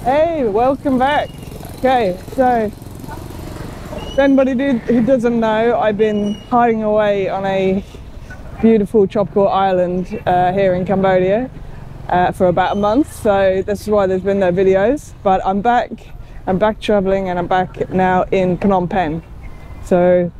Hey, welcome back. Okay, so if anybody who doesn't know, I've been hiding away on a beautiful tropical island here in Cambodia for about a month, so this is why there's been no videos. But I'm back traveling, and I'm back now in Phnom Penh. So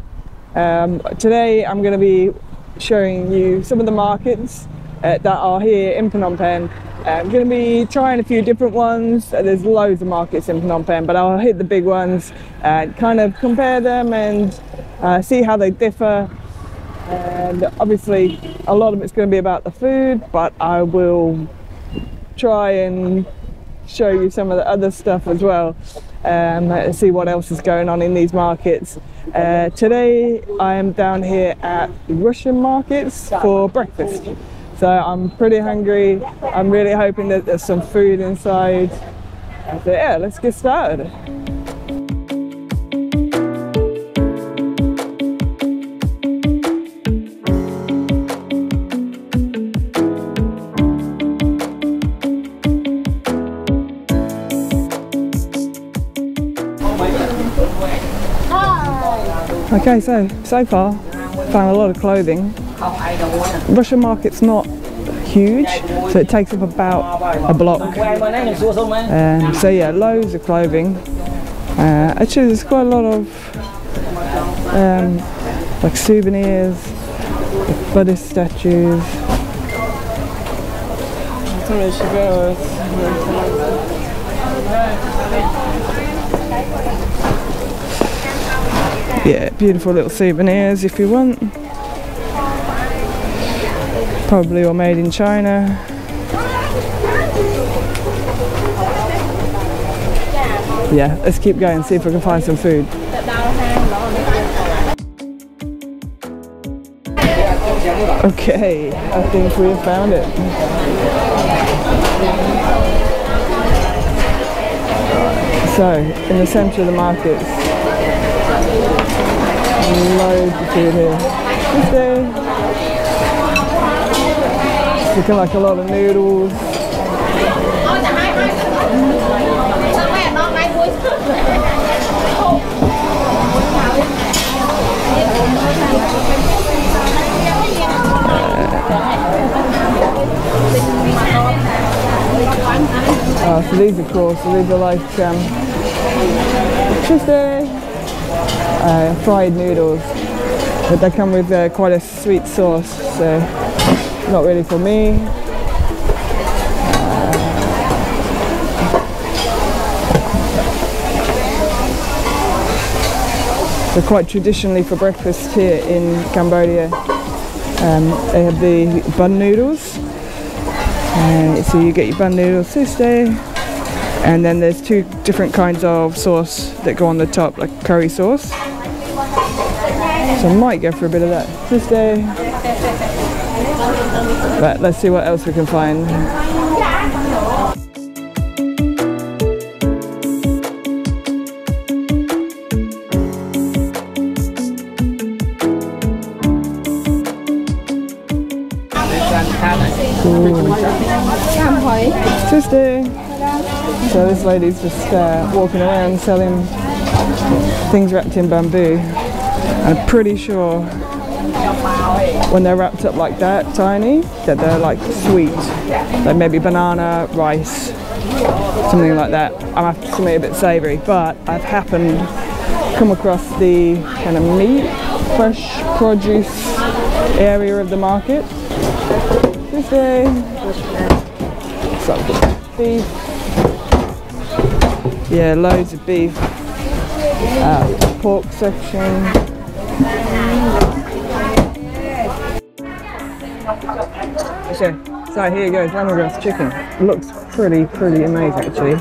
today I'm going to be showing you some of the markets that are here in Phnom Penh. I'm going to be trying a few different ones. There's loads of markets in Phnom Penh, but I'll hit the big ones and kind of compare them and see how they differ. And obviously a lot of it's going to be about the food, but I will try and show you some of the other stuff as well, and see what else is going on in these markets. Today I am down here at Russian markets for breakfast. So I'm pretty hungry. I'm really hoping that there's some food inside. So yeah, let's get started. Okay, so far found a lot of clothing. Russian market's not huge, so it takes up about a block. So yeah, loads of clothing. Actually, there's quite a lot of like souvenirs, like Buddhist statues. Yeah, beautiful little souvenirs if you want. Probably all made in China. Yeah, let's keep going, see if we can find some food. Okay, I think we have found it. So, in the centre of the markets, loads of food here. This day, looking like a lot of noodles. So these are cool. So these are like just fried noodles, but they come with quite a sweet sauce. So not really for me. So quite traditionally for breakfast here in Cambodia, they have the bun noodles. So you get your bun noodles this day, and then there's two different kinds of sauce that go on the top, like curry sauce. So I might go for a bit of that this day. But let's see what else we can find. Tuesday. So this lady's just walking around selling things wrapped in bamboo. I'm pretty sure when they're wrapped up like that, tiny, that they're like sweet, like maybe banana, rice, something like that. I'm after something a bit savoury, but I've happened to come across the kind of meat, fresh produce area of the market. This day, some beef. Yeah, loads of beef. Pork section. So here you go, lemongrass chicken. It looks pretty amazing actually.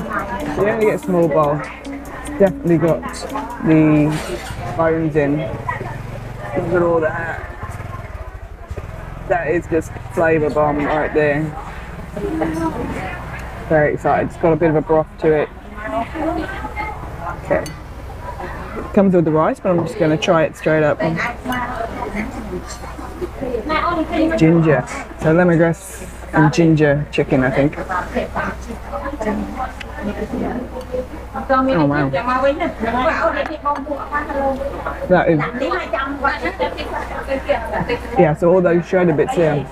You only get a small bowl. It's definitely got the bones in. Look at all that. That is just flavour bomb right there. Very excited. It's got a bit of a broth to it. Okay. It comes with the rice, but I'm just going to try it straight up. Ginger. So lemongrass and ginger chicken, I think. Oh wow. That is, yeah, so all those shredded bits here,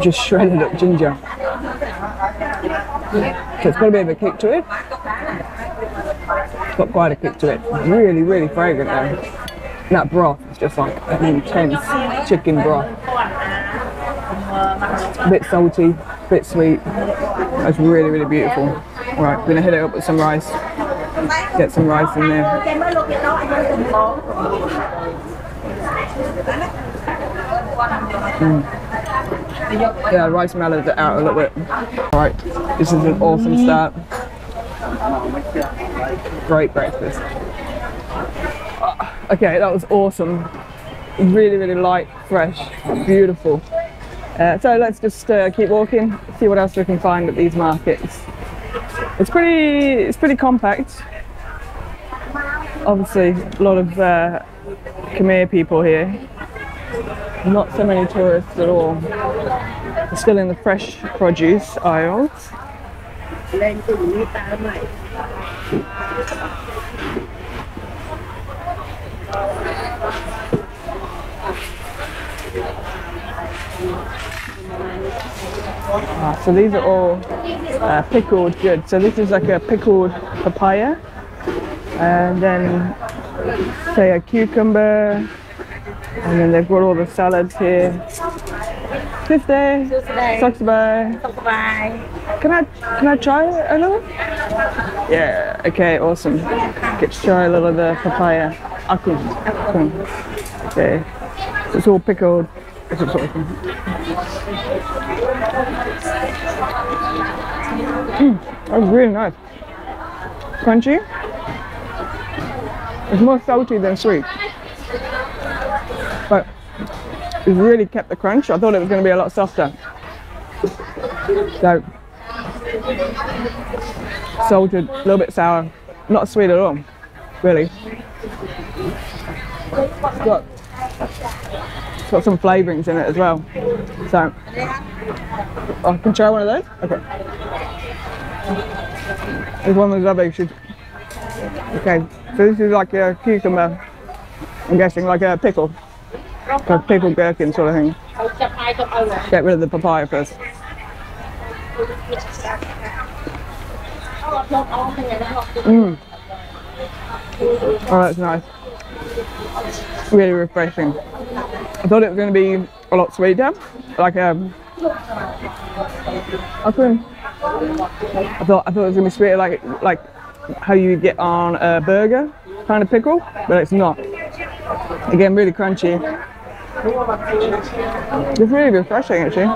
just shredded up ginger. So it's got a bit of a kick to it. It's got quite a kick to it. Really, really fragrant though. And that broth is just like an intense chicken broth. A bit salty, a bit sweet. That's really, really beautiful. Right, we're gonna hit it up with some rice. Get some rice in there. Yeah, rice mellowed it out a little bit. Right, this is an awesome start. Great breakfast. Okay, that was awesome. Really, really light, fresh, beautiful. So let's just keep walking, see what else we can find at these markets. It's pretty compact. Obviously, a lot of Khmer people here. Not so many tourists at all. We're still in the fresh produce aisles. So these are all pickled goods. So this is like a pickled papaya, and then say a cucumber, and then they've got all the salads here. Tuesday, Saksabay. Can I try a little? Yeah. Okay. Awesome. Let's try a little of the papaya. Akun. Okay. It's all pickled. That's really nice. Crunchy. It's more salty than sweet, but it's really kept the crunch. I thought it was going to be a lot softer. So salted, a little bit sour, not sweet at all, really. It's got some flavourings in it as well. So, I can try one of those? Okay. There's one of those other issues. Okay, so this is like a cucumber, I'm guessing like a pickle. Like a pickled gherkin sort of thing. Get rid of the papaya first. Oh, that's nice. Really refreshing. I thought it was going to be a lot sweeter, like I thought it was going to be sweeter, like how you get on a burger kind of pickle, but it's not. Again, really crunchy. It's really refreshing actually.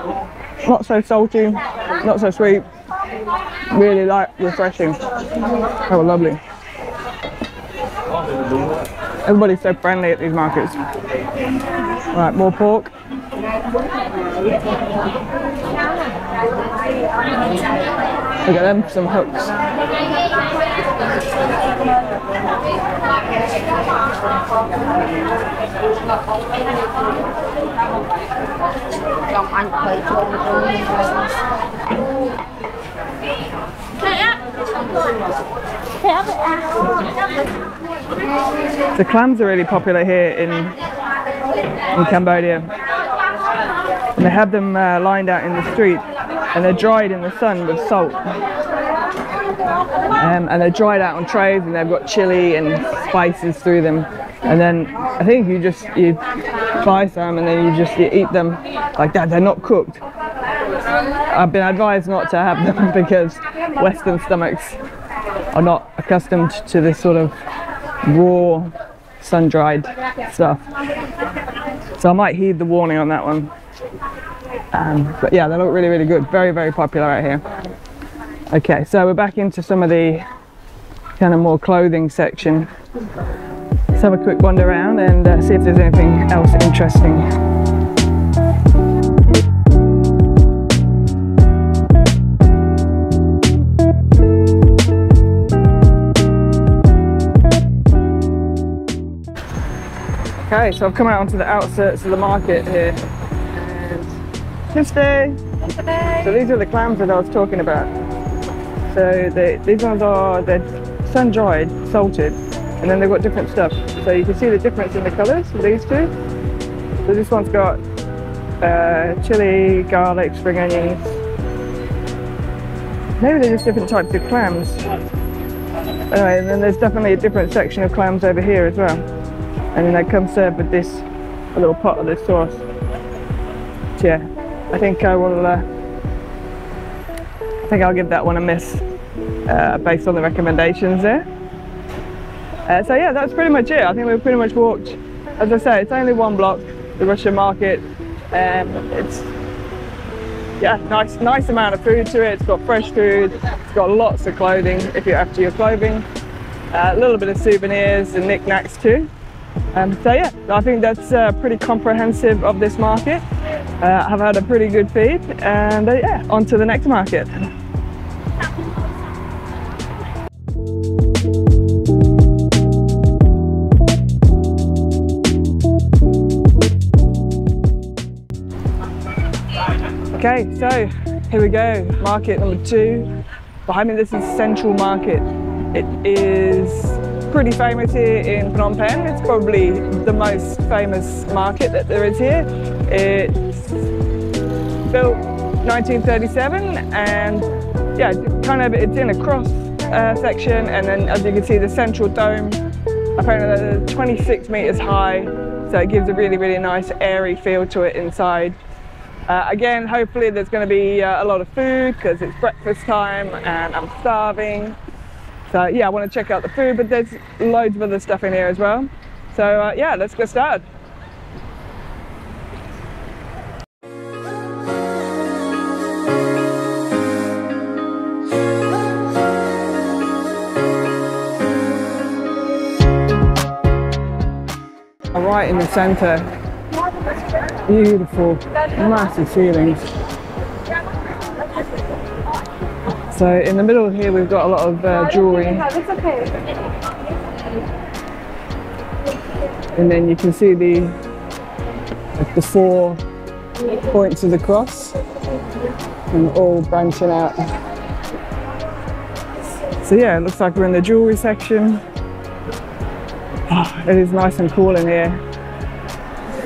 Not so salty, not so sweet. Really light, refreshing. Oh, lovely. Everybody's so friendly at these markets. Right, more pork. Look at them, some hooks. The clams are really popular here in Cambodia. And they have them lined out in the street, and they're dried in the sun with salt. And they're dried out on trays, and they've got chili and spices through them. And then I think you buy some and then you eat them like that. They're not cooked. I've been advised not to have them because Western stomachs are not accustomed to this sort of raw, sun-dried stuff. So I might heed the warning on that one. But yeah, they look really, really good. Very, very popular out here. Okay, so we're back into some of the kind of more clothing section. Let's have a quick wander around and see if there's anything else interesting. Okay, so I've come out onto the outskirts of the market here. And Tuesday. So these are the clams that I was talking about. So So these ones are, they're sun-dried, salted, and then they've got different stuff. So you can see the difference in the colours of these two. So this one's got chili, garlic, spring onions. Maybe they're just different types of clams. Anyway, and then there's definitely a different section of clams over here as well. And then they come served with this, a little pot of this sauce. So yeah, I think I'll give that one a miss based on the recommendations there. So yeah, that's pretty much it. I think we've pretty much walked, as I say, it's only one block, the Russian market, and it's nice amount of food to it. It's got fresh food, it's got lots of clothing if you're after your clothing, a little bit of souvenirs and knickknacks too. So yeah, I think that's pretty comprehensive of this market. I've had a pretty good feed, and yeah, on to the next market. Okay, so here we go, market number 2. Behind me, this is Central Market. It is pretty famous here in Phnom Penh. It's probably the most famous market that there is here. It's built 1937, and yeah, it's in a cross section, and then as you can see, the central dome, apparently 26 meters high, so it gives a really nice airy feel to it inside. Again, hopefully there's going to be a lot of food because it's breakfast time and I'm starving. So yeah, I want to check out the food, but there's loads of other stuff in here as well. So yeah, let's get started. I'm right in the centre. Beautiful, massive ceilings. So in the middle here we've got a lot of jewellery. And then you can see the 4 points of the cross and all branching out. So yeah, it looks like we're in the jewellery section. Oh, it is nice and cool in here.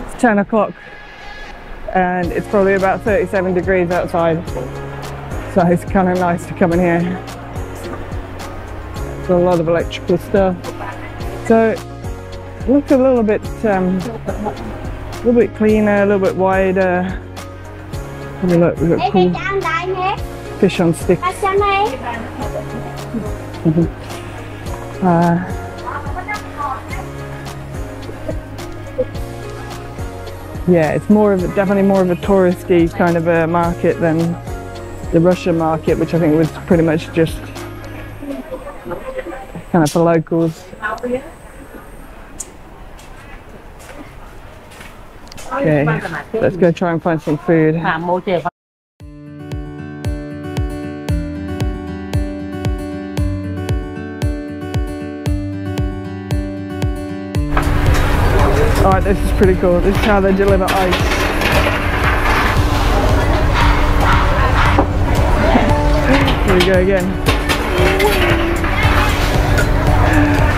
It's 10 o'clock. And it's probably about 37 degrees outside, so it's kind of nice to come in here. There's a lot of electrical stuff, so it looks a little bit cleaner, a little bit wider. Have a look, we've got cool fish on sticks. Yeah, it's definitely more of a touristy kind of a market than the Russian market, which I think was pretty much just kind of for locals. Okay, let's go try and find some food. Alright, this is pretty cool. This is how they deliver ice. Here we go again.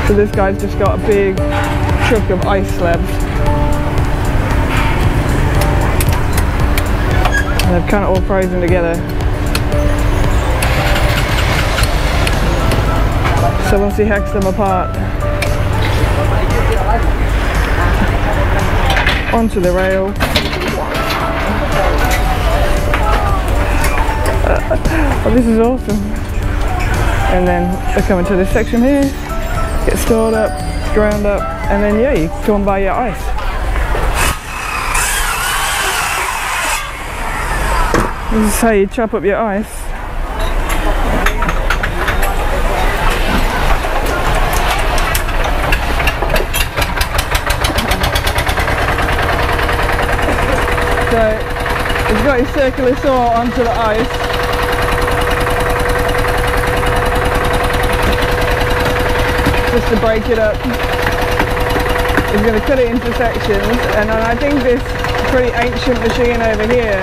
So this guy's just got a big truck of ice slabs. And they're kind of all frozen together. So once he hacks them apart, onto the rail. Oh, this is awesome. And then they come into this section here, get stored up, ground up, and then yeah, you go and buy your ice. This is how you chop up your ice. So he's got his circular saw onto the ice. Just to break it up. He's going to cut it into sections, and then I think this pretty ancient machine over here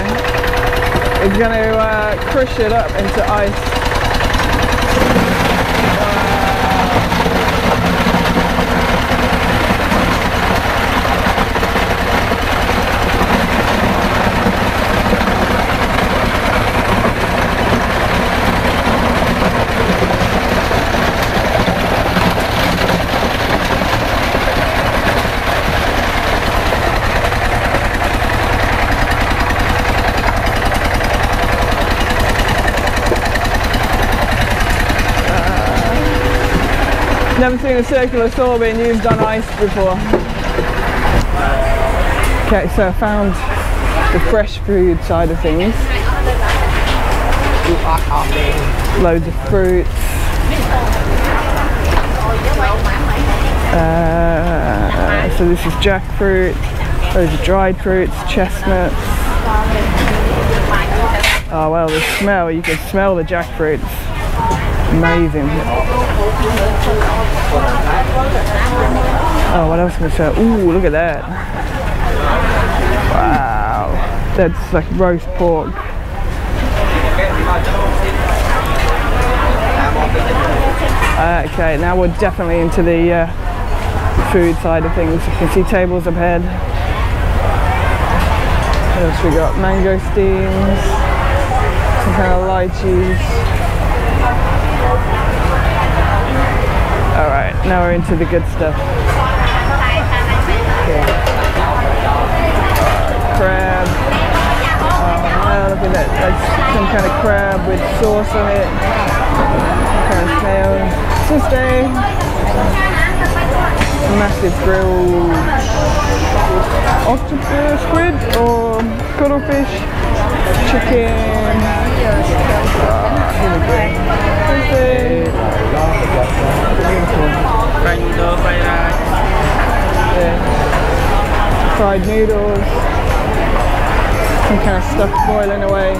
is going to crush it up into ice. Never seen a circular saw being used on ice before. Okay, so I found the fresh food side of things. Loads of fruits. So this is jackfruit, loads of dried fruits, chestnuts. Oh well, the smell, you can smell the jackfruit. Amazing. Oh, what else can I say? Ooh, look at that. Wow. That's like roast pork. Okay, now we're definitely into the food side of things. You can see tables up ahead. What else we got? Mangosteens, some kind of lychees. Alright, now we're into the good stuff. Okay. Crab. Oh, look at that. That's some kind of crab with sauce on it. Some kind of snail. Tuesday. Massive grilled octopus, squid or cuttlefish, chicken. Here we go. Yeah. Fried noodles. Some kind of stuff boiling away.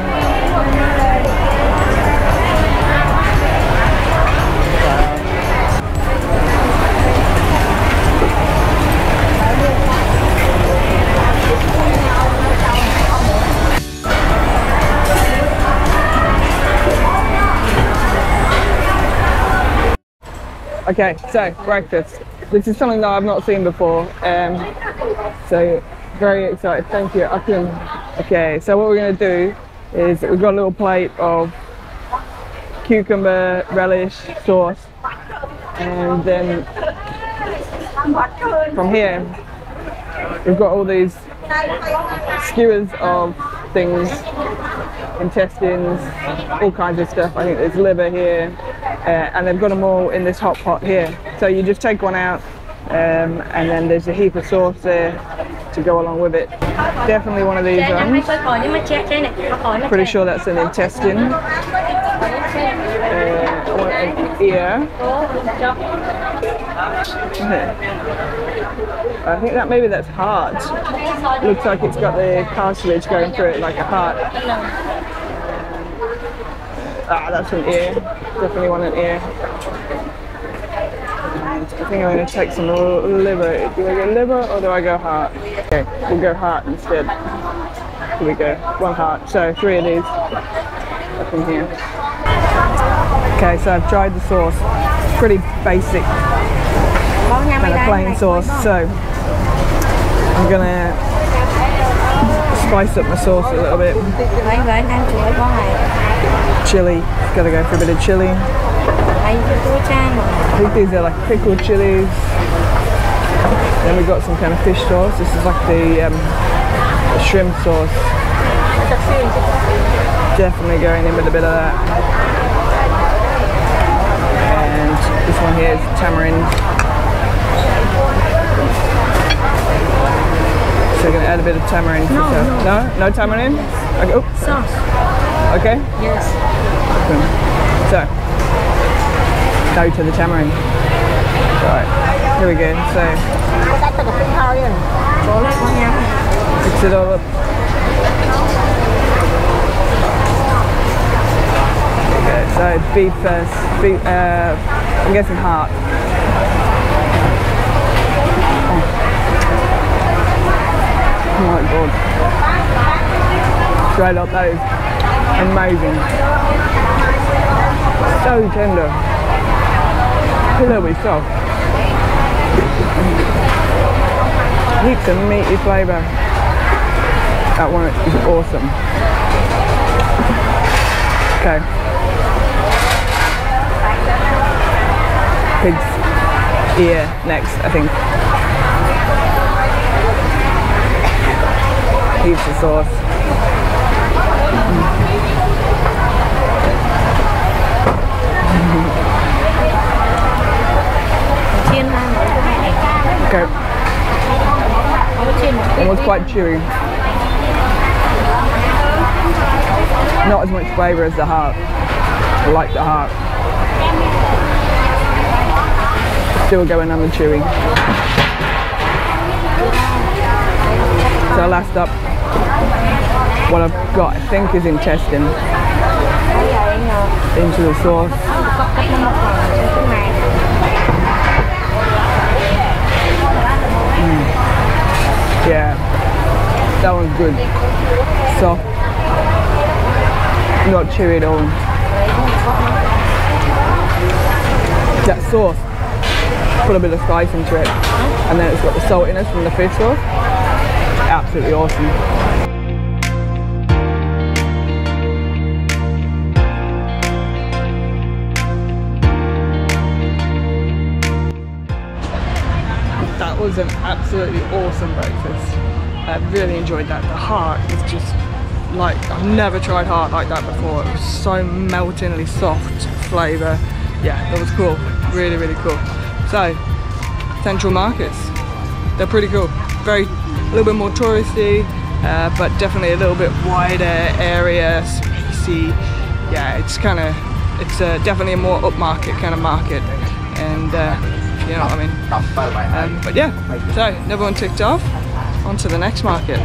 Okay, so breakfast. This is something that I've not seen before, so very excited. Thank you. Okay, so what we're going to do is we've got a little plate of cucumber relish sauce, and then from here we've got all these skewers of things, intestines, all kinds of stuff. I think there's liver here. And they've got them all in this hot pot here. So you just take one out, and then there's a heap of sauce there to go along with it. Definitely one of these ones. Pretty sure that's an intestine. I want an ear. I think that maybe that's heart. Looks like it's got the cartilage going through it like a heart. Ah, that's an ear. Definitely want an ear. And I think I'm going to take some liver. Do I go liver or do I go heart? Okay, we'll go heart instead. Here we go. One heart. So 3 of these up in here. Okay, so I've tried the sauce. Pretty basic, kind of plain sauce. So I'm going to spice up my sauce a little bit. Chili, gotta go for a bit of chili. I think these are like pickled chilies. Then we've got some kind of fish sauce. This is like the shrimp sauce. Definitely going in with a bit of that. And this one here is tamarind. So we're going to add a bit of tamarind. No tamarind? Okay. Oh. Sauce. Okay? Yes. So, go to the tamarind. Right, here we go. So, mix it all up. Okay, so beef first. Beef, I'm guessing heart. Oh my god. Straight up, that is amazing. So tender. Pillowy soft. Heaps of meaty flavour. That one is awesome. Okay. Pig's ear next, I think. Heaps of sauce. quite chewy. Not as much flavour as the heart. I like the heart. Still going on the chewy. So last up, what I've got, I think, is intestine into the sauce. Yeah, that one's good. Soft, not chewy at all. That sauce, put a bit of spice into it, and then it's got the saltiness from the fish sauce. Absolutely awesome. That was an absolutely awesome breakfast. I really enjoyed that. The heart is just like, I've never tried heart like that before. It was so meltingly soft flavour. Yeah, it was cool. Really, really cool. So, Central Markets, they're pretty cool. A little bit more touristy, but definitely a little bit wider area, spacey. Yeah, it's definitely a more upmarket kind of market, and you know what I mean. But yeah, so another one ticked off. On to the next market.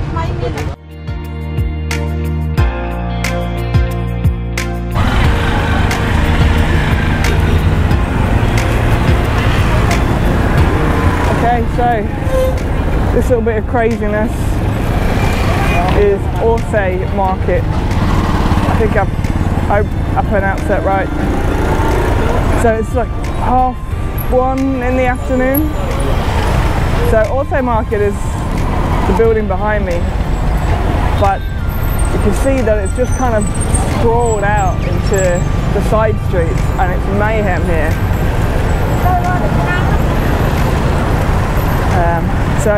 Okay, so this little bit of craziness is Orsay Market. I think I pronounced that right. So it's like 1:30 in the afternoon. So Orsay Market is the building behind me, but you can see that it's just kind of sprawled out into the side streets, and it's mayhem here. So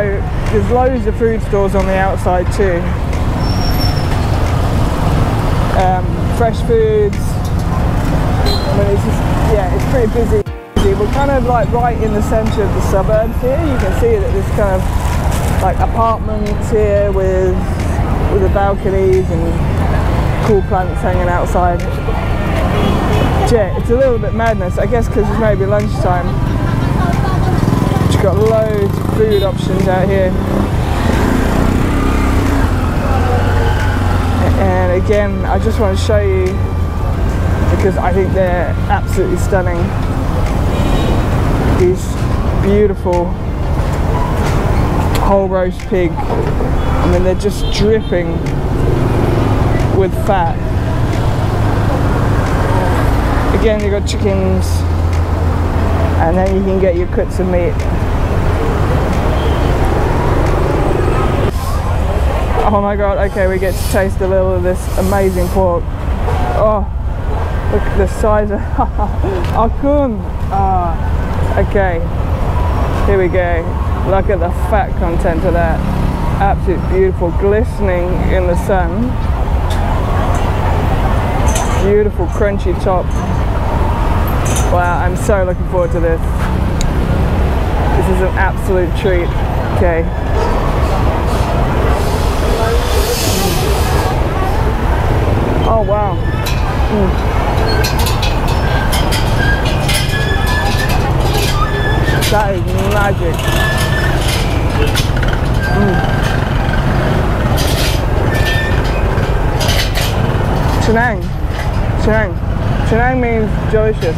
there's loads of food stores on the outside too. Fresh foods. I mean, it's just, yeah, it's pretty busy. We're kind of like right in the centre of the suburbs here. You can see that there's kind of like apartments here with the balconies and cool plants hanging outside. Yeah, it's a little bit madness, I guess, because it's maybe lunchtime. You've got loads of food options out here. And again, I just want to show you, because I think they're absolutely stunning. These beautiful whole roast pig. I mean, they're just dripping with fat. Again, you've got chickens, and then you can get your cuts of meat. Oh my god, okay, we get to taste a little of this amazing pork. Oh, look at the size of Akun. Okay, here we go. Look at the fat content of that. Absolutely beautiful, glistening in the sun. Beautiful crunchy top. Wow, I'm so looking forward to this. This is an absolute treat. Okay. Oh wow. That is magic. Chenang. Chenang. Chenang means delicious.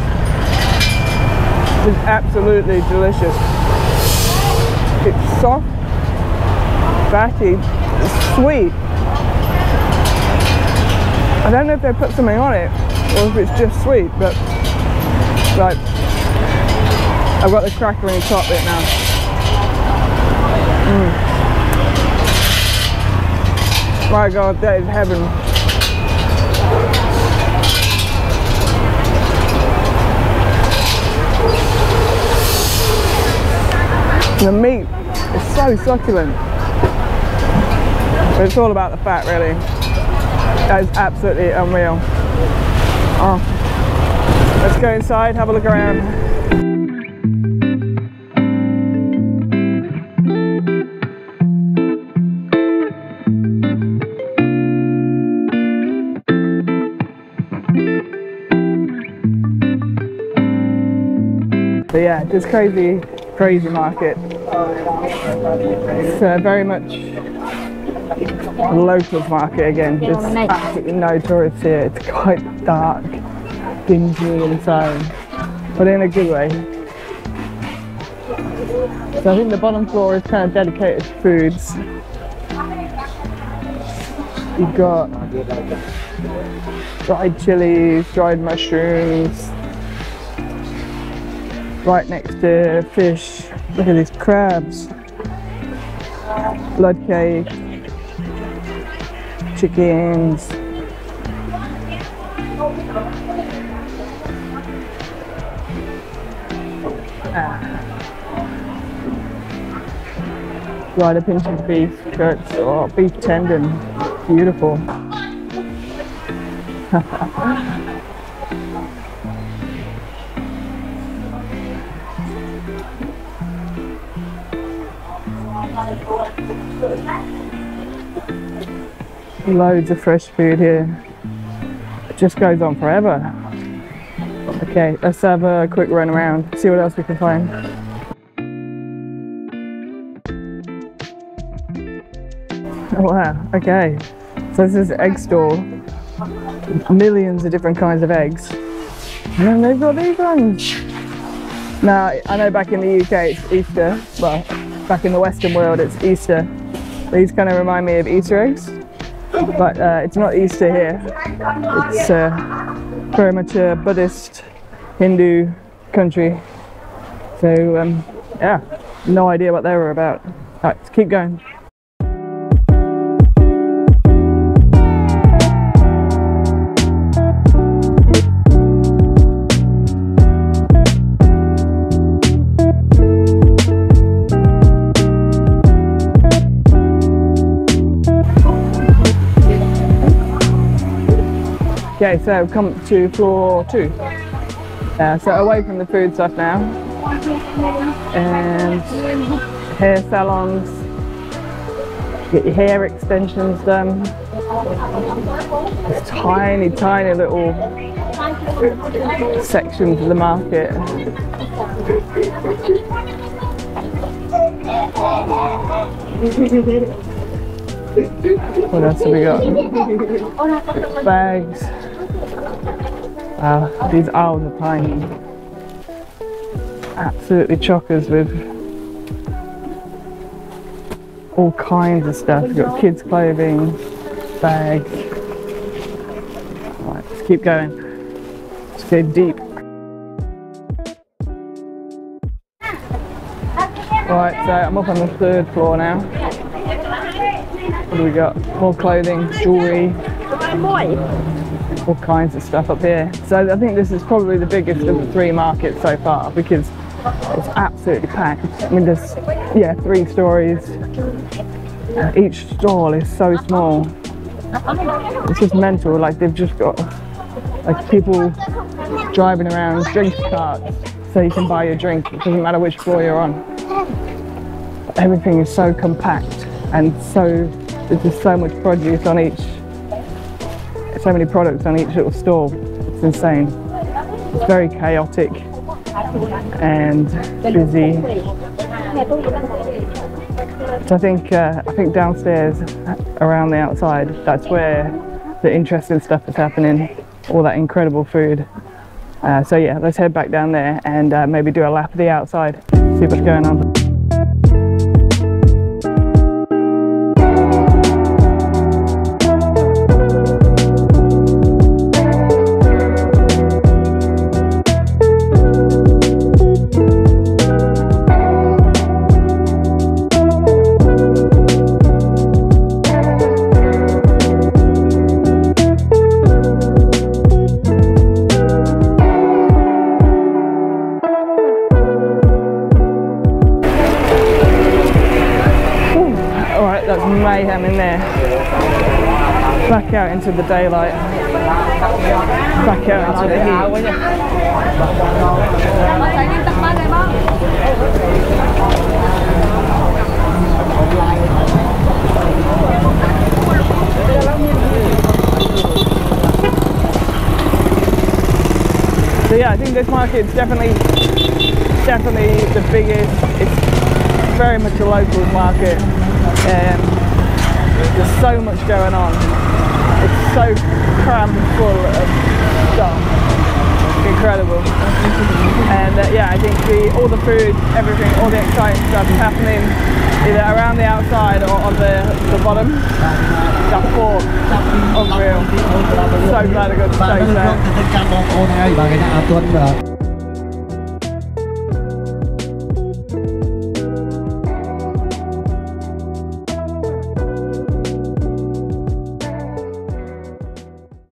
It's absolutely delicious. It's soft, fatty, it's sweet. I don't know if they put something on it or if it's just sweet, but right, I've got the crackling top bit now. My god, that is heaven. The meat is so succulent. But it's all about the fat, really. That is absolutely unreal. Oh. Let's go inside, have a look around. But yeah, this crazy market. It's very much a locals market again. There's absolutely no tourists here. It's quite dark, dingy inside, but in a good way. So I think the bottom floor is kind of dedicated to foods. You've got dried chilies, dried mushrooms, right next to fish. Look at these crabs, blood cake, chickens. Right, a pinch of beef cuts, or beef tendon, beautiful. Loads of fresh food here. It just goes on forever. Okay, let's have a quick run around, see what else we can find. Oh wow, okay. So this is an egg store. Millions of different kinds of eggs. And then they've got these ones. Now, I know back in the UK it's Easter. Well, back in the Western world it's Easter. These kind of remind me of Easter eggs. But it's not Easter here. It's very much a Buddhist, Hindu country. So yeah, no idea what they were about. Alright, let's keep going. Okay, so I've come to floor 2. So away from the food stuff now. And hair salons. Get your hair extensions done. There's tiny little sections of the market. What else have we got? Bags. Wow, these owls are tiny. Absolutely chockers with all kinds of stuff. We've got kids' clothing, bags. Right, let's keep going. Let's go deep. Right, so I'm up on the 3rd floor now. What do we got? More clothing, jewellery. All kinds of stuff up here. So I think this is probably the biggest of the 3 markets so far because it's absolutely packed. I mean, there's 3 stories. Each stall is so small. It's just mental. Like they've just got like people driving around drink carts so you can buy your drink. It doesn't matter which floor you're on. Everything is so compact and so there's just so much produce on each. So many products on each little stall. It's insane. It's very chaotic and busy. So I think downstairs, around the outside, that's where the interesting stuff is happening. All that incredible food. So yeah, let's head back down there and maybe do a lap of the outside. See what's going on. Mayhem in there. Back out into the daylight. Back out into the heat. So yeah, I think this market's definitely It's definitely the biggest. It's very much a local market. There's so much going on. It's so crammed full of stuff. Incredible. And yeah, I think all the food, everything, all the exciting stuff is happening either around the outside or on the bottom. That fort, unreal. So glad I got to stay there.